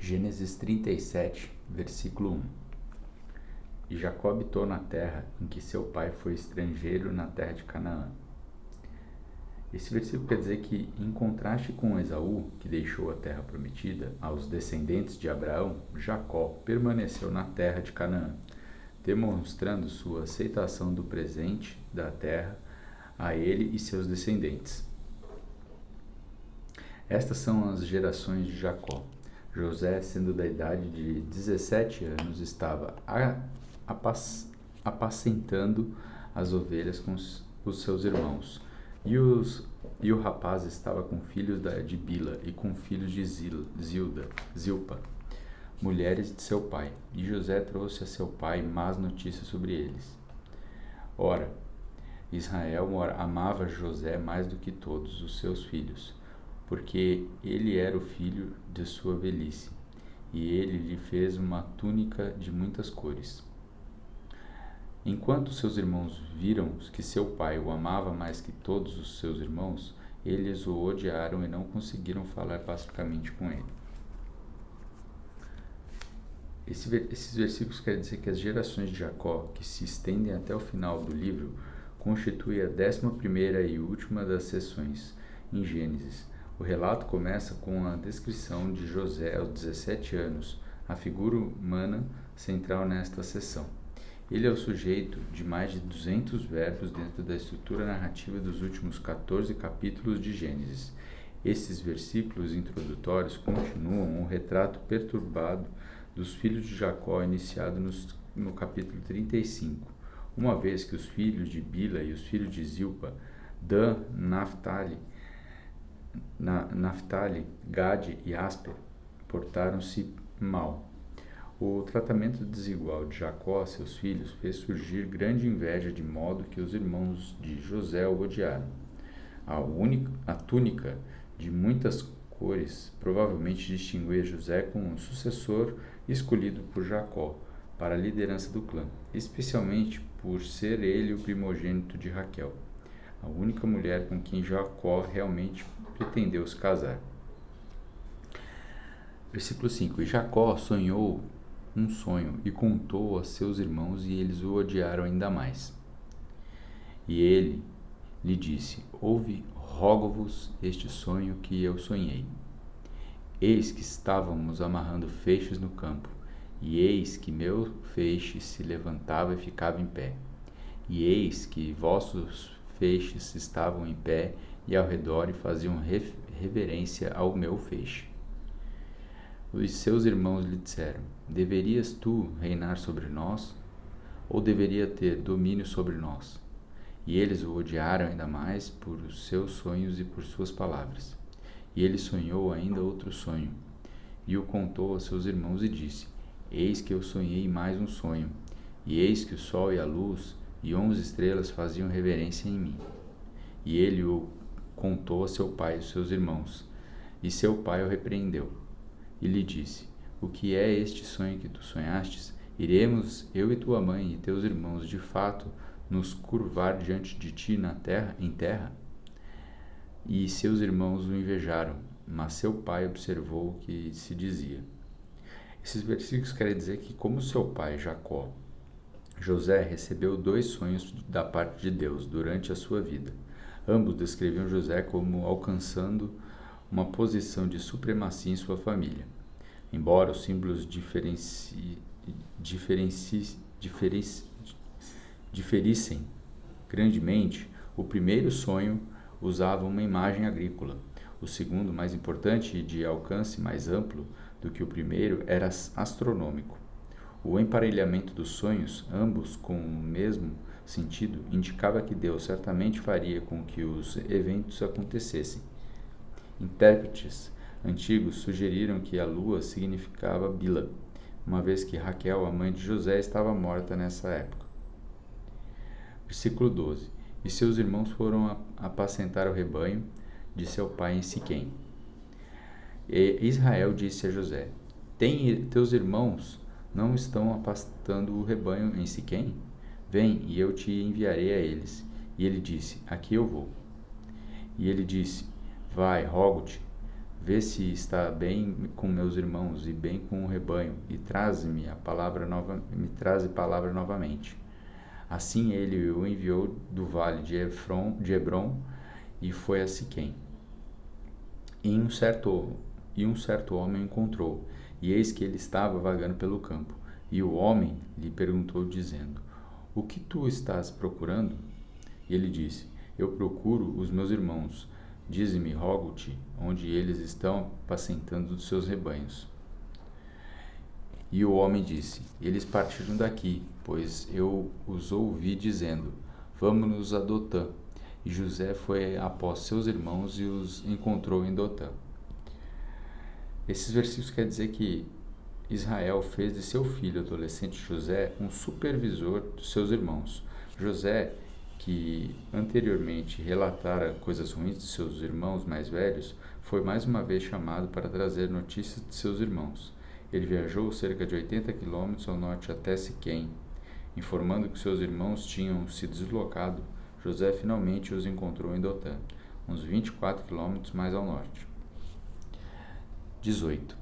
Gênesis 37, versículo 1. E Jacó habitou na terra em que seu pai foi estrangeiro, na terra de Canaã. Esse versículo quer dizer que, em contraste com Esaú, que deixou a terra prometida aos descendentes de Abraão, Jacó permaneceu na terra de Canaã, demonstrando sua aceitação do presente da terra a ele e seus descendentes. Estas são as gerações de Jacó. José, sendo da idade de 17 anos, estava apacentando as ovelhas com os seus irmãos. E o rapaz estava com filhos de Bila e com filhos de Zilpa, mulheres de seu pai. E José trouxe a seu pai más notícias sobre eles. Ora, Israel amava José mais do que todos os seus filhos, porque ele era o filho de sua velhice, e ele lhe fez uma túnica de muitas cores. Enquanto seus irmãos viram que seu pai o amava mais que todos os seus irmãos, eles o odiaram e não conseguiram falar pacificamente com ele. Esses versículos querem dizer que as gerações de Jacó, que se estendem até o final do livro, constituem a 11ª e última das seções em Gênesis. O relato começa com a descrição de José aos 17 anos, a figura humana central nesta seção. Ele é o sujeito de mais de 200 verbos dentro da estrutura narrativa dos últimos 14 capítulos de Gênesis. Esses versículos introdutórios continuam o retrato perturbado dos filhos de Jacó iniciado no capítulo 35, uma vez que os filhos de Bila e os filhos de Zilpa, Dan, Naftali, Gade e Asper, portaram-se mal. O tratamento desigual de Jacó a seus filhos fez surgir grande inveja, de modo que os irmãos de José o odiaram. A túnica de muitas cores provavelmente distinguia José como um sucessor escolhido por Jacó para a liderança do clã, especialmente por ser ele o primogênito de Raquel, a única mulher com quem Jacó realmente pretendeu se casar. Versículo 5. E Jacó sonhou um sonho e contou a seus irmãos, e eles o odiaram ainda mais. E ele lhe disse: Ouve, rogo-vos este sonho que eu sonhei. Eis que estávamos amarrando feixes no campo, e eis que meu feixe se levantava e ficava em pé. E eis que vossos feixes estavam em pé e ao redor e faziam reverência ao meu feixe. Os seus irmãos lhe disseram: Deverias tu reinar sobre nós? Ou deveria ter domínio sobre nós? E eles o odiaram ainda mais por os seus sonhos e por suas palavras. E ele sonhou ainda outro sonho, e o contou a seus irmãos e disse: Eis que eu sonhei mais um sonho, e eis que o sol e a luz e 11 estrelas faziam reverência em mim. E ele o contou a seu pai e os seus irmãos, e seu pai o repreendeu, e lhe disse: O que é este sonho que tu sonhastes? Iremos, eu e tua mãe e teus irmãos, de fato, nos curvar diante de ti em terra? E seus irmãos o invejaram, mas seu pai observou o que se dizia. Esses versículos querem dizer que, como seu pai, Jacó, José recebeu 2 sonhos da parte de Deus durante a sua vida. Ambos descreviam José como alcançando uma posição de supremacia em sua família. Embora os símbolos diferissem grandemente, o primeiro sonho usava uma imagem agrícola. O segundo, mais importante e de alcance mais amplo do que o primeiro, era astronômico. O emparelhamento dos sonhos, ambos com o mesmo sentido, indicava que Deus certamente faria com que os eventos acontecessem. Intérpretes antigos sugeriram que a lua significava Bila, uma vez que Raquel, a mãe de José, estava morta nessa época. Versículo 12. E seus irmãos foram apacentar o rebanho de seu pai em Siquém. E Israel disse a José: Teus irmãos não estão apacentando o rebanho em Siquém? Vem, e eu te enviarei a eles. E ele disse: Aqui eu vou. E ele disse: Vai, rogo-te, vê se está bem com meus irmãos e bem com o rebanho, e traze-me palavra novamente. Assim ele o enviou do vale de Hebrom e foi a Siquém. E um certo homem o encontrou, e eis que ele estava vagando pelo campo. E o homem lhe perguntou, dizendo: O que tu estás procurando? E ele disse: Eu procuro os meus irmãos. Dize-me, rogo-te, onde eles estão apacentando os seus rebanhos. E o homem disse: Eles partiram daqui, pois eu os ouvi dizendo: Vamos-nos a Dotã. E José foi após seus irmãos e os encontrou em Dotã. Esses versículos quer dizer que Israel fez de seu filho adolescente José um supervisor dos seus irmãos. José, que anteriormente relatara coisas ruins de seus irmãos mais velhos, foi mais uma vez chamado para trazer notícias de seus irmãos. Ele viajou cerca de 80 quilômetros ao norte até Siquém, informando que seus irmãos tinham se deslocado. José finalmente os encontrou em Dotã, uns 24 quilômetros mais ao norte. 18.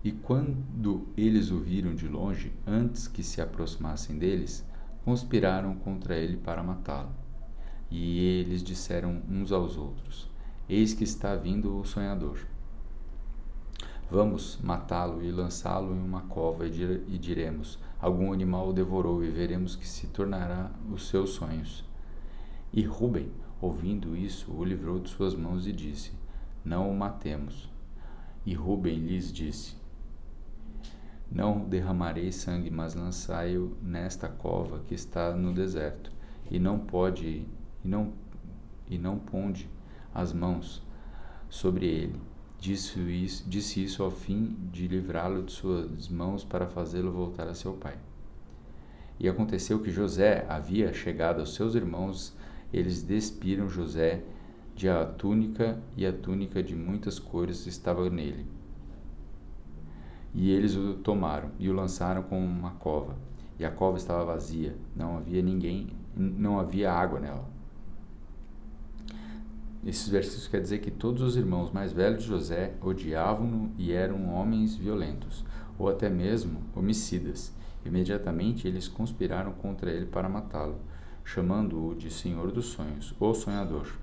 E quando eles o viram de longe, antes que se aproximassem deles, conspiraram contra ele para matá-lo. E eles disseram uns aos outros: Eis que está vindo o sonhador. Vamos matá-lo e lançá-lo em uma cova, e diremos: Algum animal o devorou, e veremos que se tornará os seus sonhos. E Ruben, ouvindo isso, o livrou de suas mãos e disse: Não o matemos. E Ruben lhes disse: Não derramarei sangue, mas lançai-o nesta cova que está no deserto, e não ponde as mãos sobre ele. Disse isso ao fim de livrá-lo de suas mãos para fazê-lo voltar a seu pai. E aconteceu que José havia chegado aos seus irmãos. Eles despiram José de a túnica, e a túnica de muitas cores estava nele. E eles o tomaram e o lançaram com uma cova. E a cova estava vazia, não havia água nela. Esses versículos quer dizer que todos os irmãos mais velhos de José odiavam-no e eram homens violentos, ou até mesmo homicidas. Imediatamente eles conspiraram contra ele para matá-lo, chamando-o de Senhor dos Sonhos, ou Sonhador.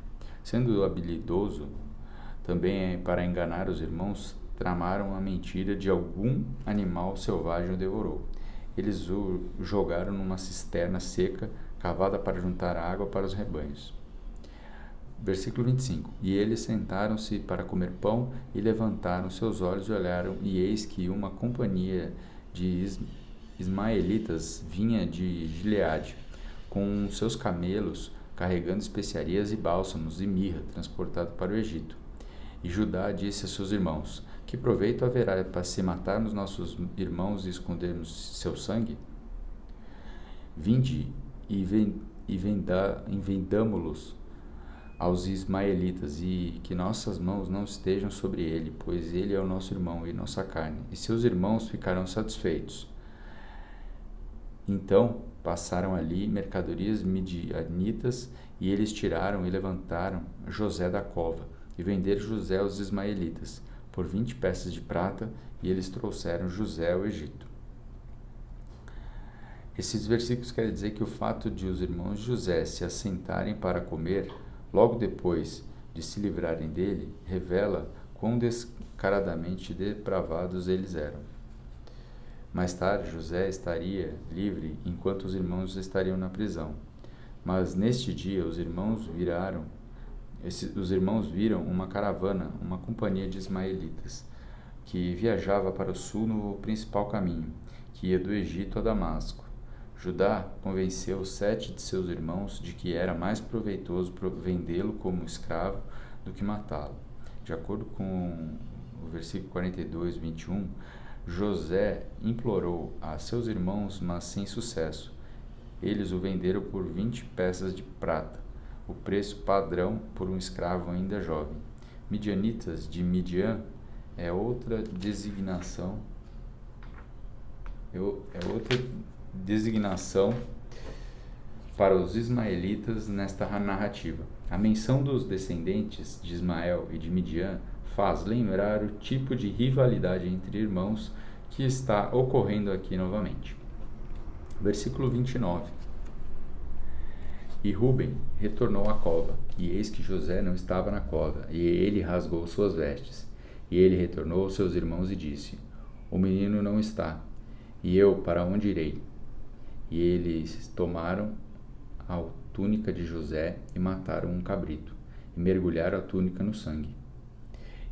Sendo habilidoso também para enganar os irmãos, tramaram a mentira de algum animal selvagem o devorou. Eles o jogaram numa cisterna seca, cavada para juntar água para os rebanhos. Versículo 25. E eles sentaram-se para comer pão, e levantaram seus olhos e olharam, e eis que uma companhia de ismaelitas vinha de Gileade, com seus camelos, carregando especiarias e bálsamos e mirra, transportado para o Egito. E Judá disse a seus irmãos: Que proveito haverá para se matarmos nossos irmãos e escondermos seu sangue? Vinde e vendamo-los aos ismaelitas, e que nossas mãos não estejam sobre ele, pois ele é o nosso irmão e nossa carne, e seus irmãos ficarão satisfeitos. Então passaram ali mercadorias midianitas, e eles tiraram e levantaram José da cova, e venderam José aos ismaelitas por 20 peças de prata, e eles trouxeram José ao Egito. Esses versículos querem dizer que o fato de os irmãos de José se assentarem para comer, logo depois de se livrarem dele, revela quão descaradamente depravados eles eram. Mais tarde, José estaria livre enquanto os irmãos estariam na prisão. Mas neste dia os irmãos viram uma caravana, uma companhia de ismaelitas, que viajava para o sul no principal caminho, que ia do Egito a Damasco. Judá convenceu 7 de seus irmãos de que era mais proveitoso vendê-lo como escravo do que matá-lo. De acordo com o versículo 42, 21, José implorou a seus irmãos, mas sem sucesso. Eles o venderam por 20 peças de prata, o preço padrão por um escravo ainda jovem. Midianitas de Midian é outra designação para os ismaelitas nesta narrativa. A menção dos descendentes de Ismael e de Midian faz lembrar o tipo de rivalidade entre irmãos que está ocorrendo aqui novamente. Versículo 29. E Rúben retornou à cova, e eis que José não estava na cova, e ele rasgou suas vestes. E ele retornou aos seus irmãos e disse: O menino não está, e eu para onde irei? E eles tomaram a túnica de José e mataram um cabrito, e mergulharam a túnica no sangue.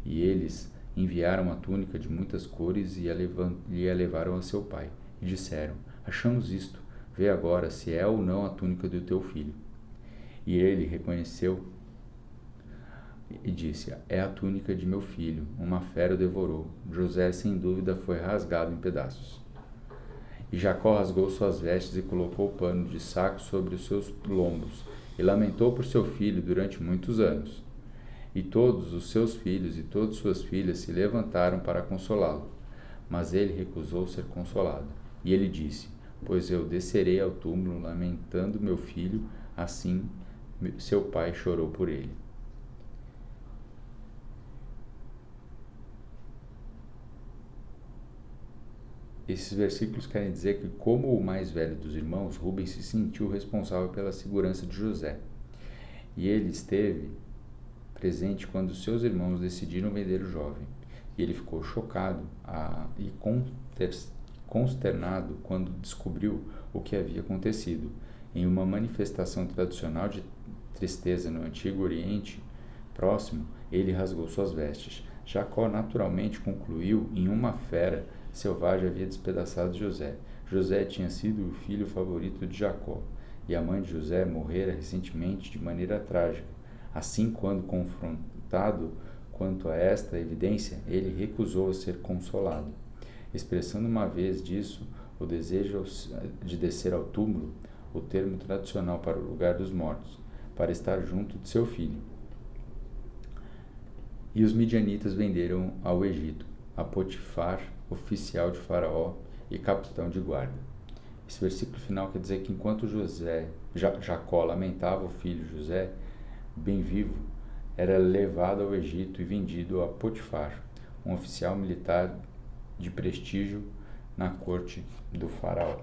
E eles enviaram a túnica de muitas cores e a levaram a seu pai, e disseram: Achamos isto, vê agora se é ou não a túnica do teu filho. E ele reconheceu e disse: É a túnica de meu filho, uma fera o devorou. José sem dúvida foi rasgado em pedaços. E Jacó rasgou suas vestes e colocou o pano de saco sobre os seus lombos, e lamentou por seu filho durante muitos anos. E todos os seus filhos e todas suas filhas se levantaram para consolá-lo, mas ele recusou ser consolado. E ele disse: Pois eu descerei ao túmulo lamentando meu filho. Assim seu pai chorou por ele. Esses versículos querem dizer que, como o mais velho dos irmãos, Rubens se sentiu responsável pela segurança de José. E ele esteve presente quando seus irmãos decidiram vender o jovem. E ele ficou chocado e consternado quando descobriu o que havia acontecido. Em uma manifestação tradicional de tristeza no Antigo Oriente Próximo, ele rasgou suas vestes. Jacó naturalmente concluiu em uma fera selvagem havia despedaçado José. José tinha sido o filho favorito de Jacó, e a mãe de José morrera recentemente de maneira trágica. Assim, quando confrontado quanto a esta evidência, ele recusou ser consolado. Expressando uma vez disso o desejo de descer ao túmulo, o termo tradicional para o lugar dos mortos, para estar junto de seu filho. E os midianitas venderam ao Egito a Potifar, oficial de Faraó e capitão de guarda. Esse versículo final quer dizer que enquanto Jacó lamentava o filho José, bem vivo, era levado ao Egito e vendido a Potifar, um oficial militar de prestígio na corte do Faraó.